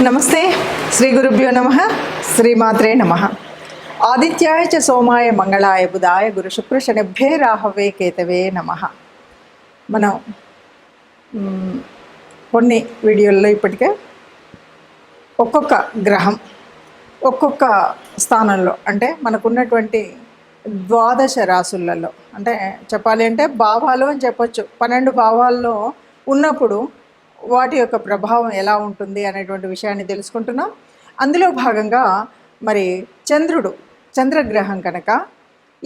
నమస్తే. శ్రీ గురుభ్యో నమ. శ్రీమాత్రే నమ. ఆదిత్యాయ చ సోమాయ మంగళాయ బుధాయ గురు శుక్ర శనిభ్యే రాహవే కేతవే నమ. మనం కొన్ని వీడియోల్లో ఇప్పటికే ఒక్కొక్క గ్రహం ఒక్కొక్క స్థానంలో అంటే మనకున్నటువంటి ద్వాదశ రాసులలో అంటే చెప్పాలి అంటే భావాలు అని చెప్పొచ్చు. 12 భావాల్లో ఉన్నప్పుడు వాటి యొక్క ప్రభావం ఎలా ఉంటుంది అనేటువంటి విషయాన్ని తెలుసుకుంటున్నాం. అందులో భాగంగా మరి చంద్రగ్రహం కనుక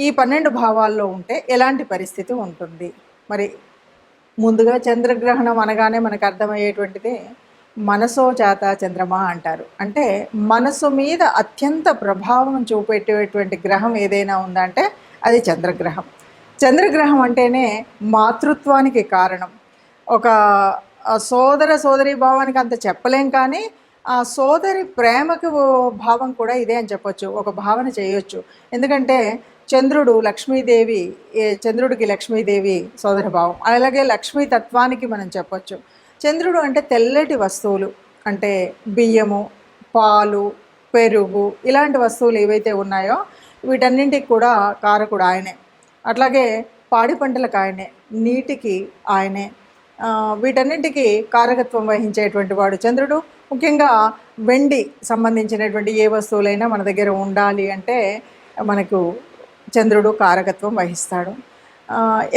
ఈ 12 భావాల్లో ఉంటే ఎలాంటి పరిస్థితి ఉంటుంది. మరి ముందుగా చంద్రగ్రహణం అనగానే మనకు అర్థమయ్యేటువంటిది మనసో జాత చంద్రమా అంటారు. అంటే మనసు మీద అత్యంత ప్రభావం చూపెట్టేటువంటి గ్రహం ఏదైనా ఉందంటే అది చంద్రగ్రహం. చంద్రగ్రహం అంటేనే మాతృత్వానికి కారణం. ఒక సోదరి భావానికి అంత చెప్పలేం, కానీ ఆ సోదరి ప్రేమకు భావం కూడా ఇదే అని చెప్పొచ్చు, ఒక భావన చేయొచ్చు. ఎందుకంటే చంద్రుడికి లక్ష్మీదేవి సోదర భావం, అలాగే లక్ష్మీ తత్వానికి మనం చెప్పొచ్చు. చంద్రుడు అంటే తెల్లటి వస్తువులు అంటే బియ్యము, పాలు, పెరుగు ఇలాంటి వస్తువులు ఏవైతే ఉన్నాయో వీటన్నింటికి కూడా కారకుడు ఆయనే. అట్లాగే పాడి పంటలకు ఆయనే, నీటికి ఆయనే, వీటన్నింటికి కారకత్వం వహించేటువంటి వాడు చంద్రుడు. ముఖ్యంగా వెండి సంబంధించినటువంటి ఏ వస్తువులైనా మన దగ్గర ఉండాలి అంటే మనకు చంద్రుడు కారకత్వం వహిస్తాడు.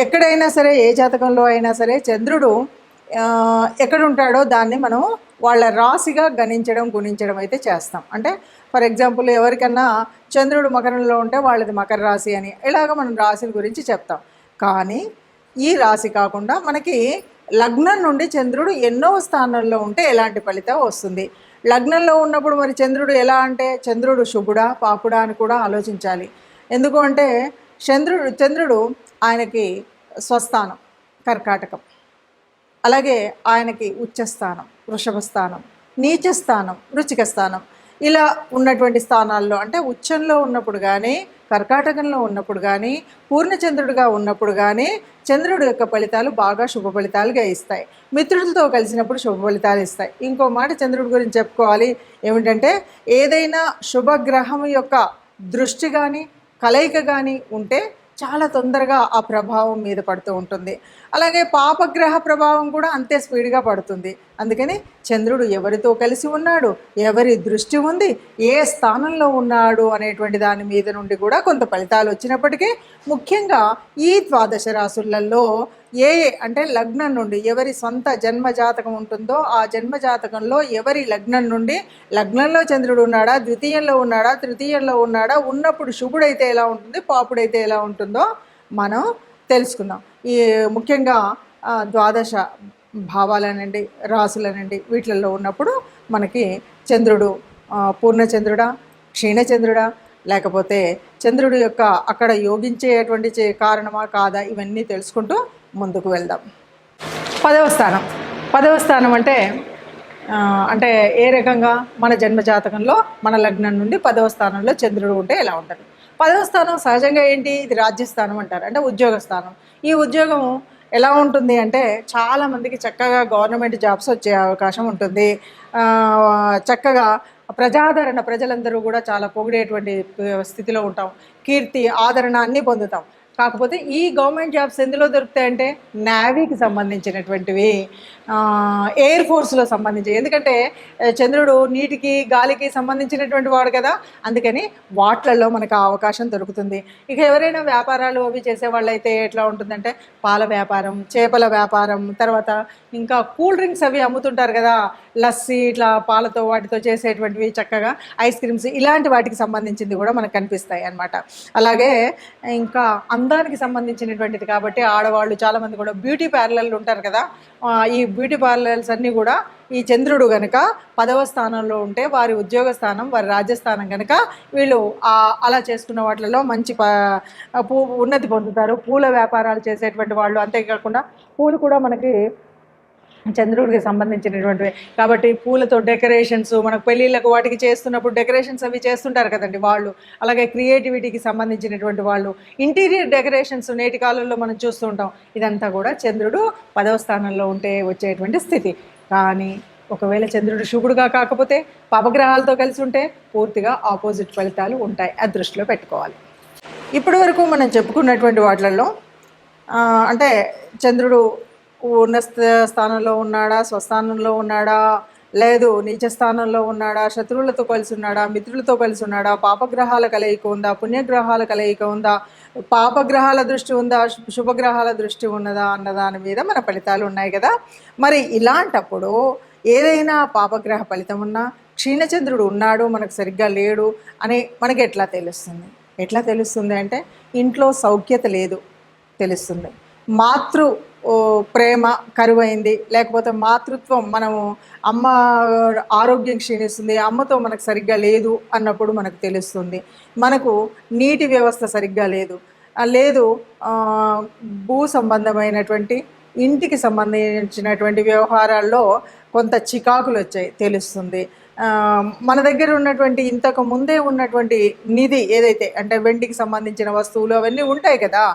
ఎక్కడైనా సరే, ఏ జాతకంలో అయినా సరే చంద్రుడు ఎక్కడుంటాడో దాన్ని మనం వాళ్ళ రాశిగా గుణించడం అయితే చేస్తాం. అంటే ఫర్ ఎగ్జాంపుల్ ఎవరికన్నా చంద్రుడు మకరంలో ఉంటే వాళ్ళది మకర రాశి అని ఇలాగ మనం రాశుల గురించి చెప్తాం. కానీ ఈ రాశి కాకుండా మనకి లగ్నం నుండి చంద్రుడు ఎన్నో స్థానంలో ఉంటే ఎలాంటి ఫలితం వస్తుంది. లగ్నంలో ఉన్నప్పుడు మరి చంద్రుడు ఎలా అంటే చంద్రుడు శుభుడా పాపుడా అని కూడా ఆలోచించాలి. ఎందుకు అంటే చంద్రుడు ఆయనకి స్వస్థానం కర్కాటకం, అలాగే ఆయనకి ఉచ్చస్థానం వృషభ స్థానం, నీచ స్థానం వృచ్చిక స్థానం. ఇలా ఉన్నటువంటి స్థానాల్లో అంటే ఉచ్చంలో ఉన్నప్పుడు కానీ, కర్కాటకంలో ఉన్నప్పుడు కానీ, పూర్ణచంద్రుడిగా ఉన్నప్పుడు కానీ చంద్రుడి యొక్క ఫలితాలు బాగా శుభ ఫలితాలుగా ఇస్తాయి. మిత్రులతో కలిసినప్పుడు శుభ ఫలితాలు ఇస్తాయి. ఇంకో మాట చంద్రుడి గురించి చెప్పుకోవాలి ఏమిటంటే ఏదైనా శుభగ్రహం యొక్క దృష్టి కానీ కలయిక కానీ ఉంటే చాలా తొందరగా ఆ ప్రభావం మీద పడుతూ ఉంటుంది. అలాగే పాపగ్రహ ప్రభావం కూడా అంతే స్పీడ్గా పడుతుంది. అందుకని చంద్రుడు ఎవరితో కలిసి ఉన్నాడు, ఎవరి దృష్టి ఉంది, ఏ స్థానంలో ఉన్నాడు అనేటువంటి దాని మీద నుండి కూడా కొంత ఫలితాలు వచ్చినప్పటికీ ముఖ్యంగా ఈ ద్వాదశ రాశులలో అంటే లగ్నం నుండి ఎవరి సొంత జన్మజాతకం ఉంటుందో ఆ జన్మజాతకంలో ఎవరి లగ్నంలో చంద్రుడు ఉన్నాడా, ద్వితీయంలో ఉన్నాడా, తృతీయంలో ఉన్నాడా, ఉన్నప్పుడు శుభుడైతే ఎలా ఉంటుంది, పాపుడైతే ఎలా ఉంటుందో మనం తెలుసుకుందాం. ఈ ముఖ్యంగా ద్వాదశ భావాలనండి, రాసులనండి వీటిల్లో ఉన్నప్పుడు మనకి చంద్రుడు పూర్ణచంద్రుడా, క్షీణచంద్రుడా, లేకపోతే చంద్రుడి యొక్క అక్కడ యోగించేటువంటి కారణమా కాదా, ఇవన్నీ తెలుసుకుంటూ ముందుకు వెళ్దాం. 10వ స్థానం అంటే ఏ రకంగా మన జన్మజాతకంలో మన లగ్నం నుండి 10వ స్థానంలో చంద్రుడు ఉంటే ఎలా ఉంటుంది. 10వ స్థానం సహజంగా ఏంటి, ఇది రాజ్యస్థానం అంటారు, అంటే ఉద్యోగ స్థానం. ఈ ఉద్యోగం ఎలా ఉంటుంది అంటే చాలామందికి చక్కగా గవర్నమెంట్ జాబ్స్ వచ్చే అవకాశం ఉంటుంది. చక్కగా ప్రజాదరణ, ప్రజలందరూ కూడా చాలా పొగిడేటువంటి స్థితిలో ఉంటాం. కీర్తి, ఆదరణ అన్నీ పొందుతాం. కాకపోతే ఈ గవర్నమెంట్ జాబ్స్ ఎందులో దొరుకుతాయంటే నేవీకి సంబంధించినటువంటివి, ఎయిర్ ఫోర్స్లో సంబంధించి. ఎందుకంటే చంద్రుడు నీటికి గాలికి సంబంధించినటువంటి వాడు కదా, అందుకని వాట్లలో మనకు అవకాశం దొరుకుతుంది. ఇక ఎవరైనా వ్యాపారాలు అవి చేసే వాళ్ళైతే ఎట్లా ఉంటుందంటే పాల వ్యాపారం, చేపల వ్యాపారం, తర్వాత ఇంకా కూల్ డ్రింక్స్ అవి అమ్ముతుంటారు కదా, లస్సీ ఇట్లా పాలతో వాటితో చేసేటువంటివి, చక్కగా ఐస్ క్రీమ్స్, ఇలాంటి వాటికి సంబంధించింది కూడా మనకు కనిపిస్తాయి అన్నమాట. అలాగే ఇంకా అందానికి సంబంధించినటువంటిది కాబట్టి ఆడవాళ్ళు చాలామంది కూడా బ్యూటీ పార్లర్లు ఉంటారు కదా, ఈ బ్యూటీ పార్లర్స్ అన్నీ కూడా ఈ చంద్రుడు కనుక 10వ స్థానంలో ఉంటే వారి ఉద్యోగ స్థానం, వారి రాజ్యస్థానం కనుక వీళ్ళు అలా చేసుకున్న వాటిలో మంచి ఉన్నతి పొందుతారు. పూల వ్యాపారాలు చేసేటువంటి వాళ్ళు, అంతేకాకుండా పూలు కూడా మనకి చంద్రుడికి సంబంధించినటువంటివి కాబట్టి పూలతో డెకరేషన్స్, మనకు పెళ్ళిళ్ళకు వాటికి చేస్తున్నప్పుడు డెకరేషన్స్ అవి చేస్తుంటారు కదండి వాళ్ళు. అలాగే క్రియేటివిటీకి సంబంధించినటువంటి వాళ్ళు, ఇంటీరియర్ డెకరేషన్స్ నేటి కాలంలో మనం చూస్తూ ఉంటాం. ఇదంతా కూడా చంద్రుడు 10వ స్థానంలో ఉంటే వచ్చేటువంటి స్థితి. కానీ ఒకవేళ చంద్రుడు శుభుడుగా కాకపోతే పాపగ్రహాలతో కలిసి ఉంటే పూర్తిగా ఆపోజిట్ ఫలితాలు ఉంటాయి. అది దృష్టిలో పెట్టుకోవాలి. ఇప్పటి వరకు మనం చెప్పుకున్నటువంటి వాటిల్లో అంటే చంద్రుడు ఉన్న స్థానంలో ఉన్నాడా, స్వస్థానంలో ఉన్నాడా, లేదు నీచ స్థానంలో ఉన్నాడా, శత్రువులతో కలిసి ఉన్నాడా, మిత్రులతో కలిసి ఉన్నాడా, పాపగ్రహాల కలయిక ఉందా, పుణ్యగ్రహాల కలయిక ఉందా, పాపగ్రహాల దృష్టి ఉందా, శుభగ్రహాల దృష్టి ఉన్నదా అన్న దాని మీద మన ఫలితాలు ఉన్నాయి కదా. మరి ఇలాంటప్పుడు ఏదైనా పాపగ్రహ ఫలితం ఉన్నా, క్షీణచంద్రుడు ఉన్నాడు మనకు సరిగ్గా లేడు అని మనకి ఎట్లా తెలుస్తుంది అంటే ఇంట్లో సౌఖ్యత లేదు తెలుస్తుంది. మాతృ ప్రేమ కరువైంది, లేకపోతే మాతృత్వం మనము అమ్మ ఆరోగ్యం క్షీణిస్తుంది, అమ్మతో మనకు సరిగ్గా లేదు అన్నప్పుడు మనకు తెలుస్తుంది. మనకు నీటి వ్యవస్థ సరిగ్గా లేదు, భూ సంబంధమైనటువంటి ఇంటికి సంబంధించినటువంటి వ్యవహారాల్లో కొంత చికాకులు వచ్చాయి తెలుస్తుంది. మన దగ్గర ఉన్నటువంటి ఇంతకు ముందే ఉన్నటువంటి నిధి ఏదైతే అంటే వెండికి సంబంధించిన వస్తువులు అవన్నీ ఉంటాయి కదా,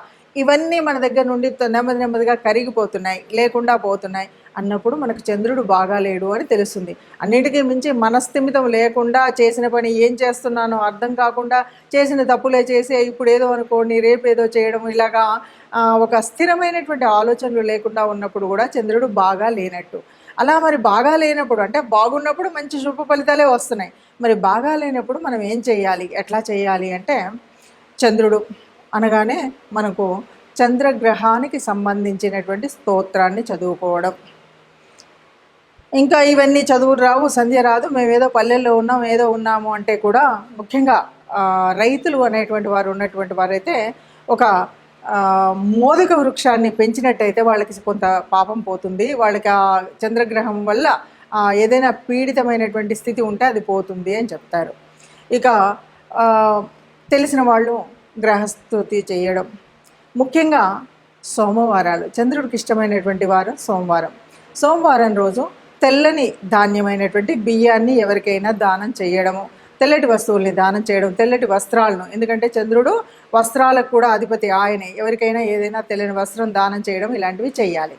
ఇవన్నీ మన దగ్గర నుండి నెమ్మదిగా కరిగిపోతున్నాయి, లేకుండా పోతున్నాయి అన్నప్పుడు మనకు చంద్రుడు బాగాలేడు అని తెలుస్తుంది. అన్నిటికీ మించి మనస్థిమితం లేకుండా చేసిన పని ఏం చేస్తున్నానో అర్థం కాకుండా చేసిన తప్పులే చేసి ఇప్పుడు ఏదో అనుకోండి రేపు ఏదో చేయడం, ఇలాగా ఒక స్థిరమైనటువంటి ఆలోచనలు లేకుండా ఉన్నప్పుడు కూడా చంద్రుడు బాగా లేనట్టు. అలా మరి బాగా లేనప్పుడు అంటే బాగున్నప్పుడు మంచి శుభ ఫలితాలే వస్తున్నాయి. మరి బాగా లేనప్పుడు మనం ఏం చేయాలి, ఎట్లా చేయాలి అంటే చంద్రుడు అనగానే మనకు చంద్రగ్రహానికి సంబంధించినటువంటి స్తోత్రాన్ని చదువుకోవడం. ఇంకా ఇవన్నీ చదువులు రావు, సంధ్య రాదు, మేమేదో పల్లెల్లో ఉన్నాం ఏదో ఉన్నాము అంటే కూడా ముఖ్యంగా రైతులు అనేటువంటి వారు ఉన్నటువంటి వారైతే ఒక మోదక వృక్షాన్ని పెంచినట్టయితే వాళ్ళకి కొంత పాపం పోతుంది. వాళ్ళకి ఆ చంద్రగ్రహం వల్ల ఏదైనా పీడితమైనటువంటి స్థితి ఉంటే అది పోతుంది అని చెప్తారు. ఇక తెలిసిన వాళ్ళు గ్రహస్థుతి చేయడం, ముఖ్యంగా సోమవారాలు చంద్రుడికి ఇష్టమైనటువంటి వారం సోమవారం రోజు తెల్లని ధాన్యమైనటువంటి బియ్యాన్ని ఎవరికైనా దానం చేయడము, తెల్లటి వస్తువుల్ని దానం చేయడం, తెల్లటి వస్త్రాలను, ఎందుకంటే చంద్రుడు వస్త్రాలకు కూడా అధిపతి ఆయనే, ఎవరికైనా ఏదైనా తెల్లని వస్త్రం దానం చేయడం ఇలాంటివి చేయాలి.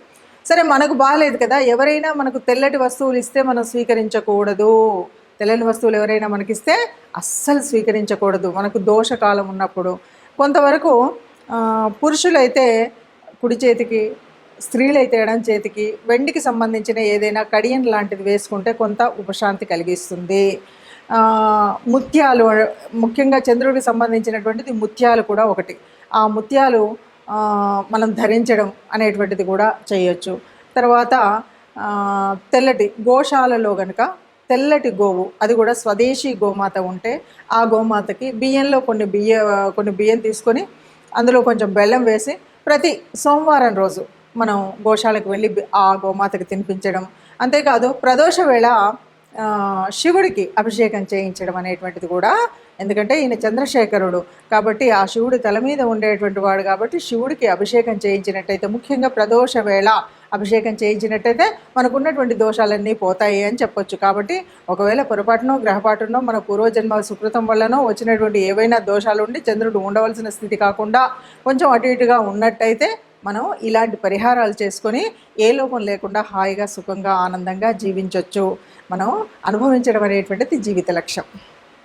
సరే మనకు బాగాలేదు కదా, ఎవరైనా మనకు తెల్లటి వస్తువులు ఇస్తే మనం స్వీకరించకూడదు. తెల్లని వస్తువులు ఎవరైనా మనకిస్తే అస్సలు స్వీకరించకూడదు మనకు దోషకాలం ఉన్నప్పుడు. కొంతవరకు పురుషులైతే కుడి చేతికి, స్త్రీలైతే ఎడం చేతికి వెండికి సంబంధించిన ఏదైనా కడియం లాంటిది వేసుకుంటే కొంత ఉపశాంతి కలిగిస్తుంది. ముత్యాలు, ముఖ్యంగా చంద్రుడికి సంబంధించినటువంటిది ముత్యాలు కూడా ఒకటి. ఆ ముత్యాలు మనం ధరించడం అనేటువంటిది కూడా చేయొచ్చు. తర్వాత తెల్లటి గోశాలలో కనుక తెల్లటి గోవు, అది కూడా స్వదేశీ గోమాత ఉంటే ఆ గోమాతకి బియ్యంలో కొన్ని బియ్యం తీసుకొని అందులో కొంచెం బెల్లం వేసి ప్రతి సోమవారం రోజు మనం గోశాలకు వెళ్ళి ఆ గోమాతకి తినిపించడం. అంతేకాదు ప్రదోష వేళ శివుడికి అభిషేకం చేయించడం అనేటువంటిది కూడా, ఎందుకంటే ఈయన చంద్రశేఖరుడు కాబట్టి ఆ శివుడి తల మీద ఉండేటువంటి వాడు కాబట్టి శివుడికి అభిషేకం చేయించినట్టయితే, ముఖ్యంగా ప్రదోష వేళ అభిషేకం చేయించినట్టయితే మనకున్నటువంటి దోషాలన్నీ పోతాయి అని చెప్పొచ్చు. కాబట్టి ఒకవేళ పొరపాటునో గ్రహపాటునో మన పూర్వజన్మ సుకృతం వల్లనో వచ్చినటువంటి ఏవైనా దోషాలు ఉండి చంద్రుడు ఉండవలసిన స్థితి కాకుండా కొంచెం అటు ఇటుగా ఉన్నట్టయితే మనం ఇలాంటి పరిహారాలు చేసుకొని ఏ లోపం లేకుండా హాయిగా సుఖంగా ఆనందంగా జీవించవచ్చు. మనం అనుభవించడం అనేటువంటిది జీవిత లక్ష్యం.